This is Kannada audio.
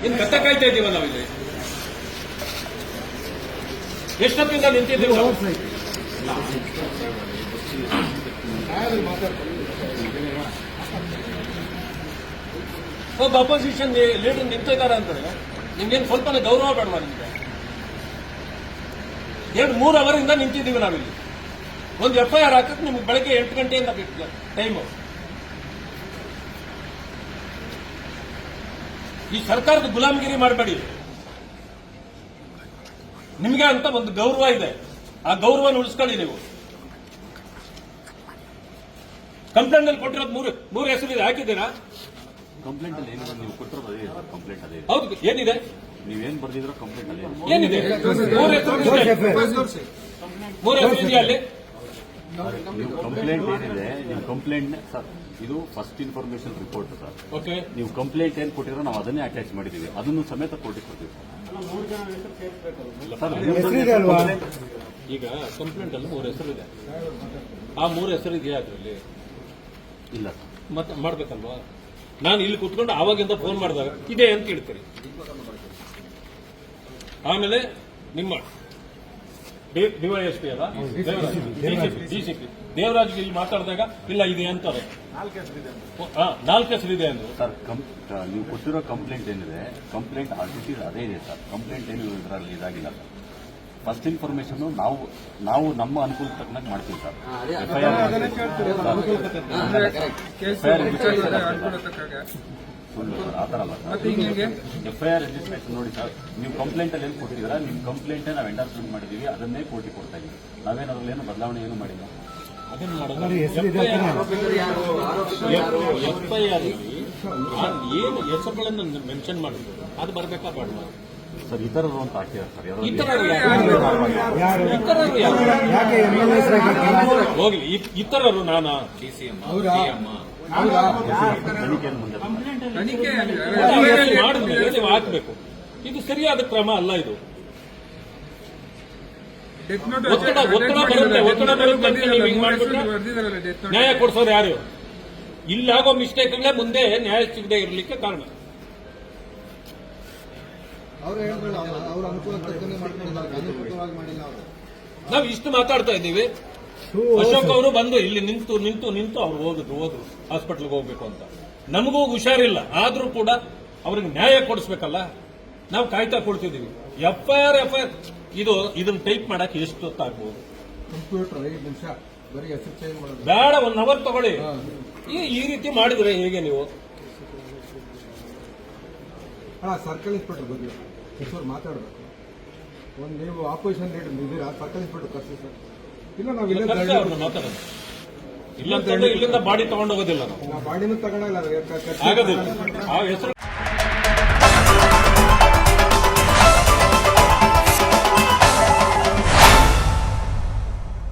ಇನ್ನು ಕತ್ತ ಕಾಯ್ತಾ ಇದ್ದೀವ ನಾವಿಲ್ಲಿ ಎಷ್ಟೊತ್ತಿಂದ ನಿಂತಿದ್ದೀವಿ ನಾವು ಒಬ್ಬ ಅಪೋಸಿಷನ್ ಲೀಡರ್ ನಿಂತಿದ್ದಾರೆ ಅಂತಾರೆ ನಿಮ್ಗೇನು ಸ್ವಲ್ಪ ಗೌರವ ಬೇಡವಾ ನಿಮ್ಗೆ 2-3 ಅವರಿಂದ ನಿಂತಿದ್ದೀವಿ ನಾವಿಲ್ಲಿ ಒಂದು FIR ಹಾಕಕ್ಕೆ ನಿಮ್ಗೆ ಬೆಳಗ್ಗೆ 8 ಗಂಟೆಯಿಂದ ಬೇಕು ಟೈಮು ಈ ಸರ್ಕಾರದ ಗುಲಾಮಗಿರಿ ಮಾಡಬೇಡಿ ನಿಮಗೆ ಅಂತ ಒಂದು ಗೌರವ ಇದೆ ಆ ಗೌರವ ಉಳಿಸ್ಕೊಳ್ಳಿ ನೀವು ಕಂಪ್ಲೇಂಟ್ ಅಲ್ಲಿ ಕೊಟ್ಟಿರೋದು ಮೂರು ಹೆಸರಿದೆ ಹಾಕಿದ್ದೀರಾ ಕಂಪ್ಲೇಂಟ್ ಅಲ್ಲಿ ಏನಿದೆ ನೀವು ಕೊಟ್ಟಿರೋದು ಅದೇ ಕಂಪ್ಲೇಂಟ್ ಅದೇ ಹೌದು ಏನಿದೆ ನೀವೇನ್ ಬರ್ದಿದ್ರೋ ಕಂಪ್ಲೇಂಟ್ ಅಲ್ಲಿ ಏನಿದೆ ಮೂರು ಹೆಸರು ಇದೆಯಾ ಅಲ್ಲಿ ನೀವು ಕಂಪ್ಲೇಂಟ್ ಏನಿದೆ ನೀವು ಕಂಪ್ಲೇಂಟ್ ಸರ್ ಇದು first information report sir okay ನೀವು ಕಂಪ್ಲೇಂಟ್ ಏನ್ ಕೊಟ್ಟಿರೋ ನಾವು ಅದನ್ನೇ ಅಟ್ಯಾಚ್ ಮಾಡಿದೀವಿ ಅದನ್ನು ಸಮೇತ ಕೊಟ್ಟಿಗೆ ಕೊಡ್ತೀವಿ ಸರ್ ಈಗ ಕಂಪ್ಲೇಂಟ್ ಅಲ್ಲಿ 3 ಹೆಸರು ಇದೆ ಆ 3 ಹೆಸರು ಇದೆಯಾ ಅದರಲ್ಲಿ ಇಲ್ಲ ಸರ್ ಮತ್ತೆ ಮಾಡ್ಬೇಕಲ್ವಾ ನಾನು ಇಲ್ಲಿ ಕುತ್ಕೊಂಡು ಆವಾಗಿಂದ ಫೋನ್ ಮಾಡಿದಾಗ ಇದೆ ಅಂತ ಹೇಳ್ತೀರಿ ಆಮೇಲೆ ನಿಮ್ಮ ಡಿವೈಎಸ್ಪಿ ಅಲ್ಲ ಡಿಸಿಪಿ ದೇವರಾಜ್ಗೆ ಇಲ್ಲಿ ಮಾತಾಡಿದಾಗ ಇಲ್ಲ ಇದೆ ಅಂತಾರೆ 4 ಹೆಸರಿದೆ ಅಂದ್ರೆ ಸರ್ ನೀವು ಕೊಟ್ಟಿರೋ ಕಂಪ್ಲೇಂಟ್ ಏನಿದೆ ಕಂಪ್ಲೇಂಟ್ ಅದೇ ಇದೆ ಸರ್ ಕಂಪ್ಲೇಂಟ್ ಏನು ಇದರಲ್ಲಿ ಇದಾಗಿಲ್ಲ ಸರ್ ಫಸ್ಟ್ ಇನ್ಫಾರ್ಮೇಶನ್ ನಾವು ನಮ್ಮ ಅನುಕೂಲ ತಕ್ಕನಾಗಿ ಮಾಡ್ತೀವಿ ಸರ್ ಆತರ ಅಲ್ಲ FIR ರಿಜಿಸ್ಟ್ರೇಷನ್ ನೋಡಿ ಸರ್ ನೀವು ಕಂಪ್ಲೇಂಟ್ ಅಲ್ಲಿ ಏನು ಕೊಟ್ಟಿದ್ದೀರಾ ನಿಮ್ಮ ಕಂಪ್ಲೇಂಟ್ ನಾವು ಎಂಡರ್ಸ್ಮೆಂಟ್ ಮಾಡಿದೀವಿ ಅದನ್ನೇ ಕೋರ್ಟಿಗೆ ಕೊಡ್ತಾ ಇದೀವಿ ನಾವೇನಾದ್ರಲ್ಲಿ ಏನು ಬದಲಾವಣೆ ಏನು ಮಾಡಿಲ್ಲ ಅದನ್ನು ಮಾಡೋದು FIR ಏನು ಹೆಸರುಗಳನ್ನು ಮೆನ್ಷನ್ ಮಾಡಿದ್ರು ಅದು ಬರಬೇಕಾ ಬೇಡ ಸರ್ ಇತರರು ಅಂತ ಹಾಕಿದ್ದಾರೆ ಸರ್ ಹೋಗ್ಲಿ ಇತರರು ನಾನಾ ತನಿಖೆಯನ್ನು ಮುಂದೆ ಮಾಡಿದ್ಮೇಲೆ ನೀವು ಹಾಕಬೇಕು ಇದು ಸರಿಯಾದ ಕ್ರಮ ಅಲ್ಲ ಇದು ಒತ್ತಡ ಬರುತ್ತೆ ನೀವು ಹಿಂಗ್ ಮಾಡ್ಬಿಟ್ರೆ ನ್ಯಾಯ ಕೊಡ್ಸೋರು ಯಾರು ಇಲ್ಲಾಗೋ ಮಿಸ್ಟೇಕ್ ಅಲ್ಲೇ ಮುಂದೆ ನ್ಯಾಯ ಸಿಗದೆ ಇರಲಿಕ್ಕೆ ಕಾರಣ ನಾವು ಇಷ್ಟು ಮಾತಾಡ್ತಾ ಇದ್ದೀವಿ ಅಶೋಕ್ ಅವರು ಬಂದು ಇಲ್ಲಿ ನಿಂತು ಅವ್ರು ಹೋದ್ರು ಹಾಸ್ಪಿಟಲ್ಗೆ ಹೋಗ್ಬೇಕು ಅಂತ ನಮಗೂ ಹುಷಾರಿಲ್ಲ ಆದ್ರೂ ಕೂಡ ಅವ್ರಿಗೆ ನ್ಯಾಯ ಕೊಡಿಸ್ಬೇಕಲ್ಲ ನಾವು ಕಾಯ್ತಾ ಕೊಡ್ತಿದ್ದೀವಿ FIR ಇದನ್ನ ಟೈಪ್ ಮಾಡಕ್ಕೆ ಎಷ್ಟು ಹೊತ್ತಾಗ್ಬೋದು ಬೇಡ 1 ಅವರ್ ತಗೊಳ್ಳಿ ಈ ರೀತಿ ಮಾಡಿದ್ರೆ ಹೇಗೆ ನೀವು ಸರ್ಕಲ್ ಇನ್ಸ್ಪೆಕ್ಟರ್ ಬಗ್ಗೆ ಕಿಶೋರ್ ಮಾತಾಡಬೇಕು ಒಂದು ನೀವು ಆಪೋಸಿಷನ್ ಲೀಡರ್ ಇದ್ದೀರಾ ಸರ್ಕಲ್ ಇನ್ಸ್ಪೆಕ್ಟರ್ ಕರ್ಸಿ ಸರ್ ಇಲ್ಲ ನಾವು ಮಾತಾಡೋದು ಇಲ್ಲ ಇಲ್ಲಿಂದ ಬಾಡಿ ತಗೊಂಡೋಗೋದಿಲ್ಲ ನಾವು ಬಾಡಿನೂ ತಗೊಳ್ಳಲ್ಲ ಆಗೋದಿಲ್ಲ ಆ ಹೆಸರು